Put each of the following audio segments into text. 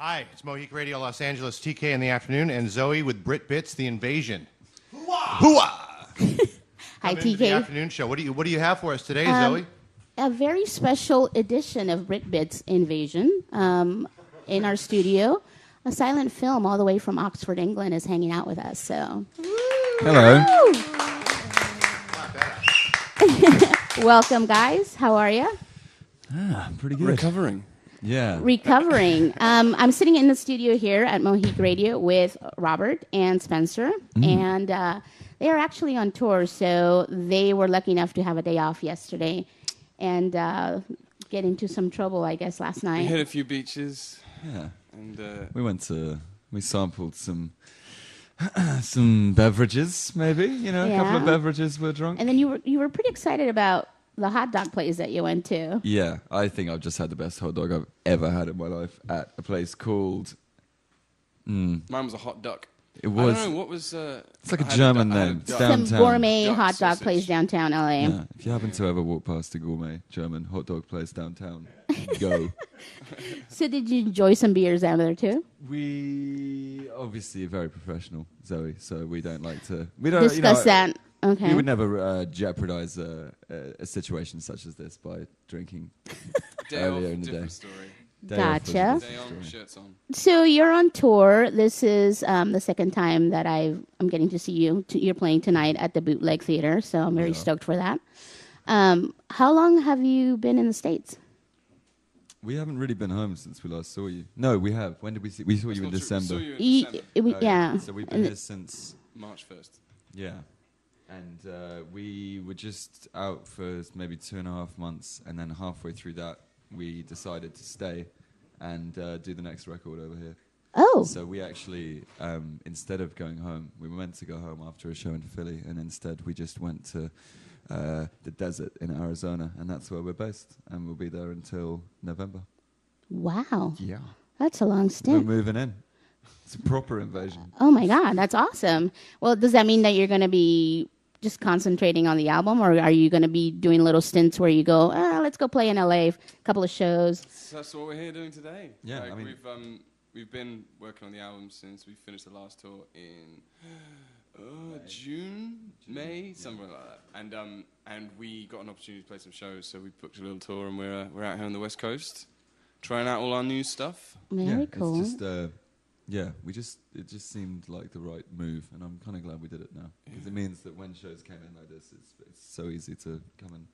Hi, it's Moheak Radio Los Angeles, TK in the afternoon, and Zowie with Brit Bits, The Invasion. Hooah! Hooah! Hi, TK. The afternoon show. What do you have for us today, Zowie? A very special edition of Brit Bits Invasion in our studio. A silent film all the way from Oxford, England, is hanging out with us. So, hello. Welcome, guys. How are you? Pretty good. Recovering. Yeah. Recovering. I'm sitting in the studio here at Moheak Radio with Robert and Spencer, and they are actually on tour. So they were lucky enough to have a day off yesterday, and get into some trouble, I guess, last night. We hit a few beaches. Yeah. And we sampled some beverages, maybe. You know, a couple of beverages were drunk. And then you were pretty excited about the hot dog place that you went to. Yeah, I think I've just had the best hot dog I've ever had in my life at a place called... Mine was a hot duck. It was... I don't know, what was... it's like a German name. It's downtown. Some gourmet Duck hot dog sausage. place downtown LA. Yeah, if you happen to ever walk past a gourmet German hot dog place downtown, go. So did you enjoy some beers down there too? We obviously are very professional, Zoe, so we don't like to... We don't Discuss that. Okay. We would never jeopardize a situation such as this by drinking Day earlier off, in the day. different story. Day off was a Gotcha. different Day on, story. shirts on. So you're on tour. This is the second time that I'm getting to see you. You're playing tonight at the Bootleg Theater, so I'm very stoked for that. How long have you been in the States? We haven't really been home since we last saw you. No, we have. When did we see? We saw you in December. Saw you in December. Yeah. So we've been here since... March 1st. Yeah. And we were just out for maybe 2.5 months, and then halfway through that, we decided to stay and do the next record over here. Oh. So we actually, instead of going home, we were meant to go home after a show in Philly, and instead we just went to the desert in Arizona, and that's where we're based, and we'll be there until November. Wow. Yeah. That's a long We're stint. moving in. It's a proper invasion. Oh my God, that's awesome. Well, does that mean that you're going to be just concentrating on the album, or are you going to be doing little stints where you go, let's go play in LA, a couple of shows? So that's what we're here doing today. Yeah, like I mean... we've been working on the album since we finished the last tour in June, May, somewhere like that. And we got an opportunity to play some shows, so we booked a little tour, and we're out here on the West Coast, trying out all our new stuff. Very cool. It's just, it just seemed like the right move, and I'm kind of glad we did it now, because it means that when shows came in like this, it's so easy to come and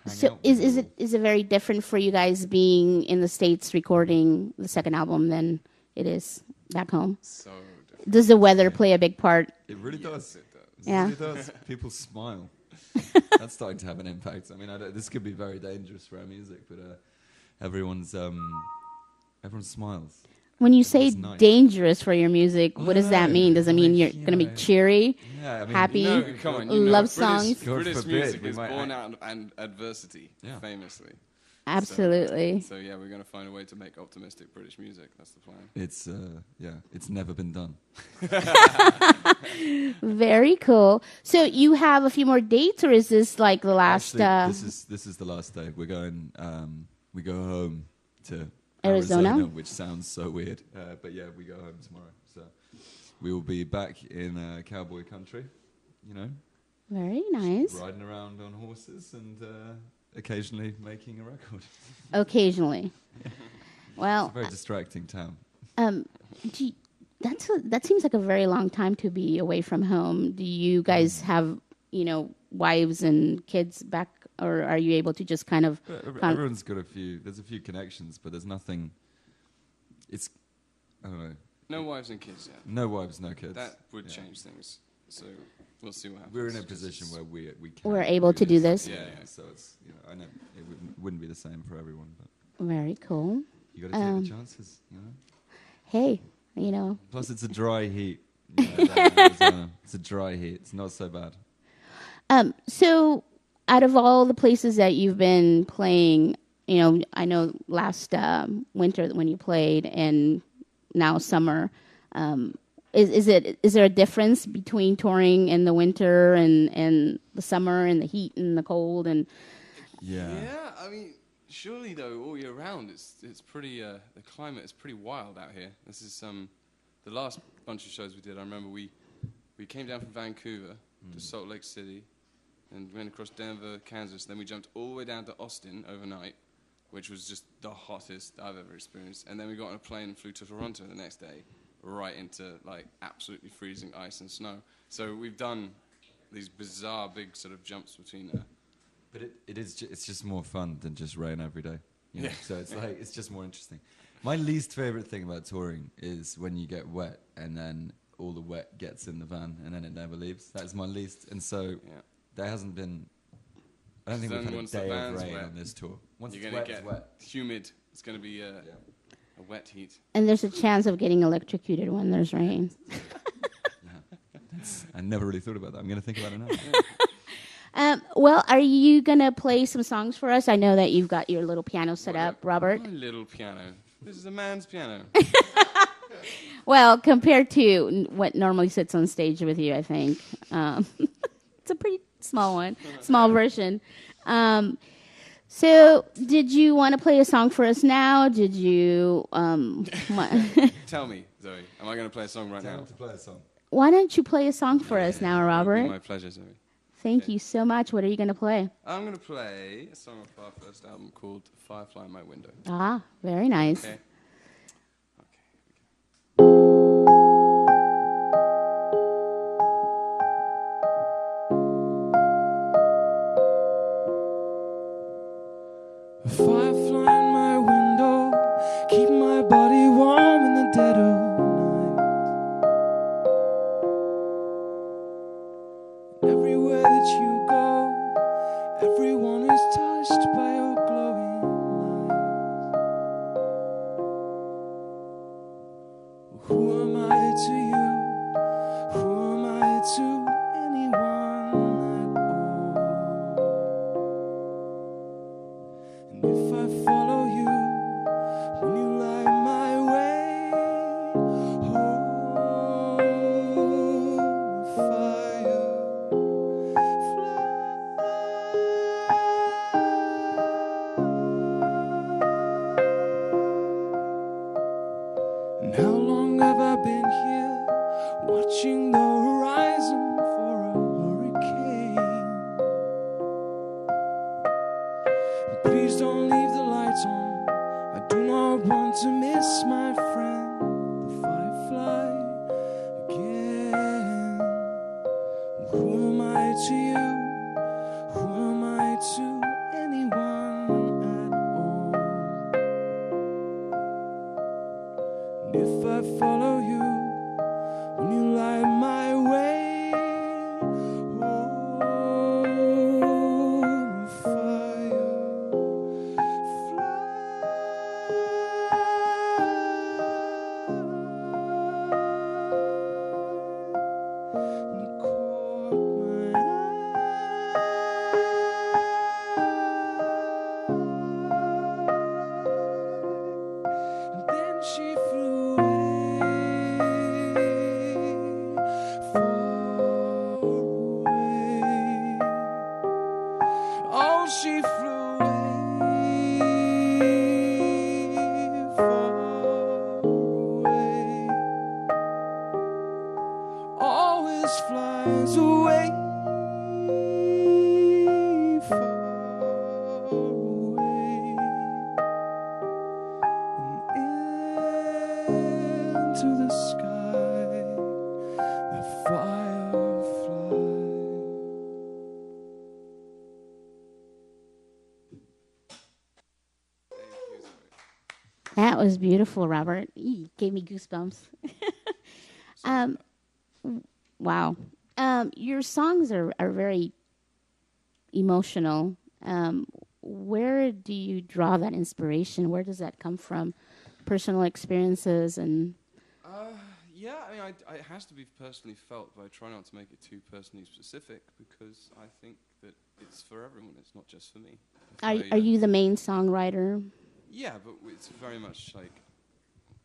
hang So out. is it very different for you guys being in the States recording the second album than it is back home? So different. Does the weather play a big part? It really does. It does. It Yeah. really does. People smile. That's starting to have an impact. I mean, this could be very dangerous for our music, but everyone smiles. When you say It's nice. dangerous for your music, what does that mean? Does it mean you're going to be cheery, Yeah, I mean, happy, No, come on, you love know, songs? God British forbid, music we is might born out of adversity, Yeah. famously. Absolutely. So yeah, we're going to find a way to make optimistic British music. That's the plan. It's it's never been done. Very cool. So you have a few more dates, or is this like the last? Actually, this is the last day. We're going. We go home to Arizona? which sounds so weird, but yeah, we go home tomorrow. So we will be back in cowboy country. You know, Very nice. riding around on horses and occasionally making a record. Occasionally. Well, It's a very distracting town. gee, that seems like a very long time to be away from home. Do you guys have, wives and kids back, or are you able to just kind of? Everyone's got there's a few connections, but there's nothing. It's, I don't know. No wives and kids yet. No wives, no kids. That would Yeah. change things. So we'll see what happens. We're in a position where we can. We're able to do this. Yeah. So it's I know it wouldn't be the same for everyone, but Very cool. you got to take the chances, Hey, Plus, it's a dry heat. Down in Arizona. It's a dry heat. It's not so bad. So out of all the places that you've been playing, I know last winter when you played, and now summer. Is there a difference between touring in the winter and the summer and the heat and the cold and? Yeah. Yeah, I mean, surely though, all year round, it's pretty. The climate is pretty wild out here. This is the last bunch of shows we did. I remember we came down from Vancouver to Salt Lake City, and went across Denver, Kansas. Then we jumped all the way down to Austin overnight, which was just the hottest I've ever experienced. And then we got on a plane and flew to Toronto the next day, right into like absolutely freezing ice and snow. So we've done these bizarre big sort of jumps between. But it's just more fun than just rain every day. You know? Yeah. So it's like it's just more interesting. My least favorite thing about touring is when you get wet and then all the wet gets in the van and then it never leaves. That is my least. And so there hasn't been. I don't think we've had a day of rain on this tour. Once you're it's gonna wet, get it's wet. humid. It's going to be a wet heat. And there's a chance of getting electrocuted when there's rain. I never really thought about that. I'm going to think about it now. Well, are you going to play some songs for us? I know that you've got your little piano set up, Robert. My little piano. This is a man's piano. Well, compared to what normally sits on stage with you, I think. It's a pretty small one, small version. So, did you want to play a song for us now? Did you... Tell me, Zoe. Am I going to play a song right now? To play a song. Why don't you play a song for us now, Robert? My pleasure, Zoe. Thank you so much. What are you going to play? I'm going to play a song off our first album called Firefly In My Window. Ah, very nice. Okay. A firefly in my window, keep my body warm in the dead of night. Everywhere that you go, everyone is touched by your glowing light. Who am I to you? Who am I to anyone at all? And if I follow you, will you light my way? Oh, firefly. And how long have I been here, watching the horizon for a hurricane? Please don't leave the lights on. I do not want to miss my friend, the firefly, again. Who am I to you? Who am I to anyone at all? And if I follow you, will you light my way? Oh, fire. She flew away, far away. Oh, she flew away, far away. Always flies away, far away. Into the sky, a firefly. That was beautiful, Robert. You gave me goosebumps. Wow. Your songs are very emotional. Where do you draw that inspiration? Where does that come from? Personal experiences and... Yeah, I mean, it has to be personally felt, but I try not to make it too personally specific because I think that it's for everyone. It's not just for me. Are you the main songwriter? Yeah, but it's very much like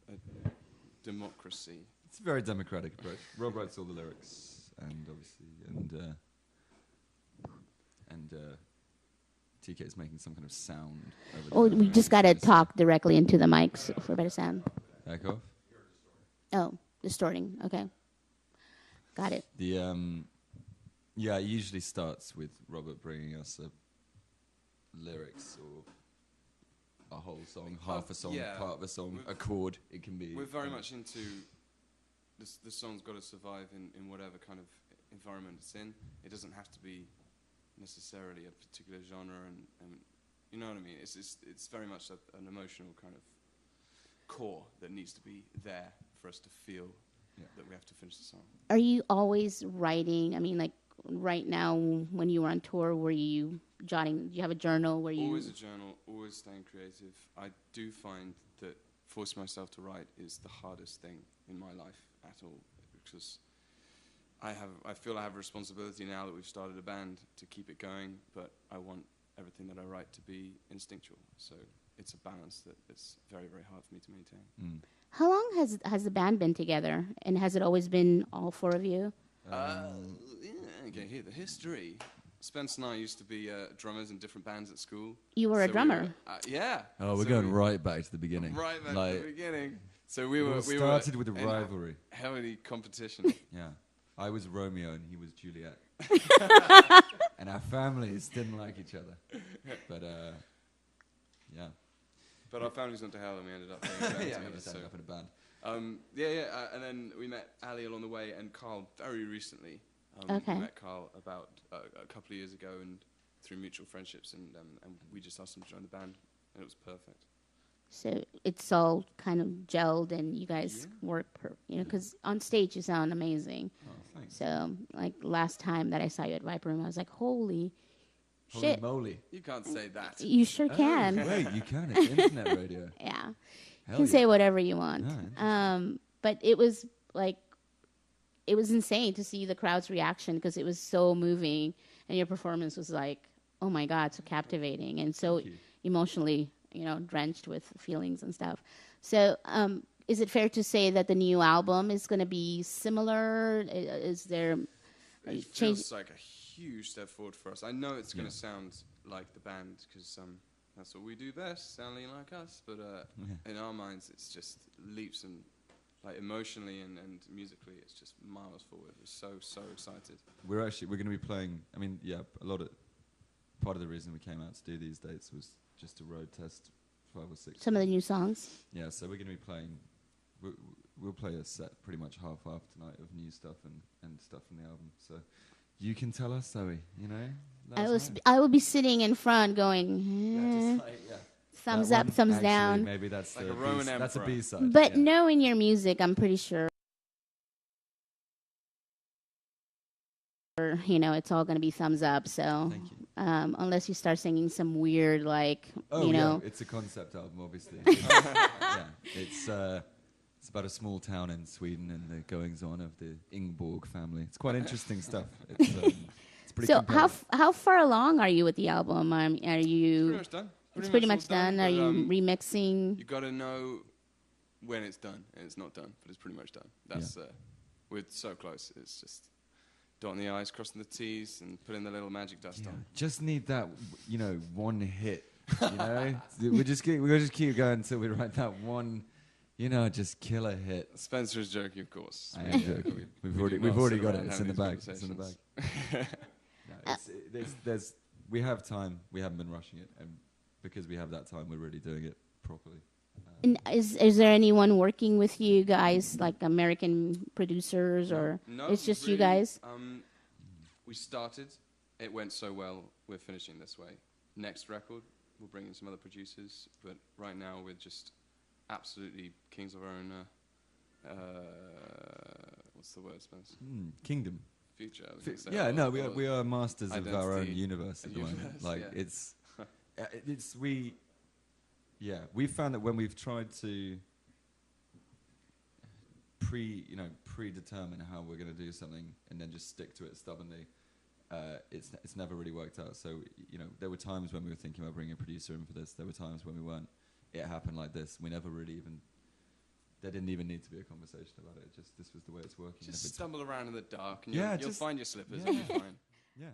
a democracy. It's a very democratic approach. Rob writes all the lyrics, and obviously, TK is making some kind of sound over Oh, there. we just got to talk directly into the mics for better sound. Back off. Oh, distorting. Okay. Got it. Yeah, it usually starts with Robert bringing us lyrics or a whole song, half a song, yeah. part of a song, a chord. It can be. We're very much into the song's got to survive in whatever kind of environment it's in. It doesn't have to be necessarily a particular genre, and you know what I mean. It's very much an emotional kind of core that needs to be there for us to feel that we have to finish the song. Are you always writing? I mean, like right now when you were on tour, were you jotting? Do you have a journal where you? Always a journal, always staying creative. I do find that forcing myself to write is the hardest thing in my life at all, because I feel I have a responsibility now that we've started a band to keep it going, but I want everything that I write to be instinctual. So it's a balance that it's very, very hard for me to maintain. How long has the band been together, and has it always been all four of you? Okay, here the history. Spence and I used to be drummers in different bands at school. You were a drummer. Yeah. Oh, we're So going right back to the beginning. Right back like, to the beginning. So we were started with a in rivalry. heavy competition. Yeah, I was Romeo and he was Juliet, and our families didn't like each other. But yeah. But our families went to hell and we ended up Yeah, we just ended up in a band. And then we met Ali along the way and Carl very recently. Okay. We met Carl about a couple of years ago and through mutual friendships, and we just asked him to join the band, and it was perfect. So it's all kind of gelled, and you guys work, because on stage you sound amazing. Oh, thanks. So, like last time that I saw you at Viper Room, I was like, holy shit. Holy moly. You can't say that. You sure can. Oh, wait, you can. It's internet radio. Yeah. Hell You can say whatever you want. Nice. But it was like, it was insane to see the crowd's reaction because it was so moving, and your performance was like, oh my God, so captivating and so emotionally, drenched with feelings and stuff. So, is it fair to say that the new album is going to be similar? Is there It feels like a huge step forward for us. I know it's going to sound like the band because that's what we do best, sounding like us. But in our minds, it's just leaps and like emotionally and musically, it's just miles forward. We're so excited. We're going to be playing. I mean, part of the reason we came out to do these dates was just to road test 5 or 6. some of the new songs? Yeah, so we're going to be playing. We'll play a set pretty much half tonight of new stuff and stuff from the album. So you can tell us, Zowie. I will be sitting in front going, thumbs up, thumbs down. Maybe that's like a Roman emperor. That's a B-side. But knowing your music, I'm pretty sure, it's all going to be thumbs up. So, Thank you. Unless you start singing some weird, it's a concept album, obviously. Yeah, it's about a small town in Sweden and the goings-on of the Ingborg family. It's quite interesting stuff. It's pretty. So, compelling. how far along are you with the album? Are you? Pretty much done. It's pretty much done. Are you remixing? You got to know when it's done, and it's not done, but it's pretty much done. That's we're so close. It's just dotting the I's, crossing the T's, and putting the little magic dust on. Just need that, one hit. we just keep going until we write that one, just killer hit. Spencer is joking, of course. I am joking. We've already got it. It's in the bag. It's in the bag. We have time. We haven't been rushing it, and because we have that time, we're really doing it properly. And is there anyone working with you guys, like American producers, or No, it's just really, you guys? We started. It went so well. We're finishing this way. Next record, we'll bring in some other producers. But right now, we're just absolutely kings of our own. What's the word, Spence? Kingdom. Future. I was gonna say. We are masters of our own Identity universe at the moment. universe, Like we found that when we've tried to predetermine how we're going to do something and then just stick to it stubbornly, it's never really worked out. So there were times when we were thinking about bringing a producer in for this. There were times when we weren't. It happened like this. We never really even. There didn't even need to be a conversation about it. Just this was the way it's working. Just stumble around in the dark and Yeah, you'll find your slippers yeah. and you'll be fine. Yeah.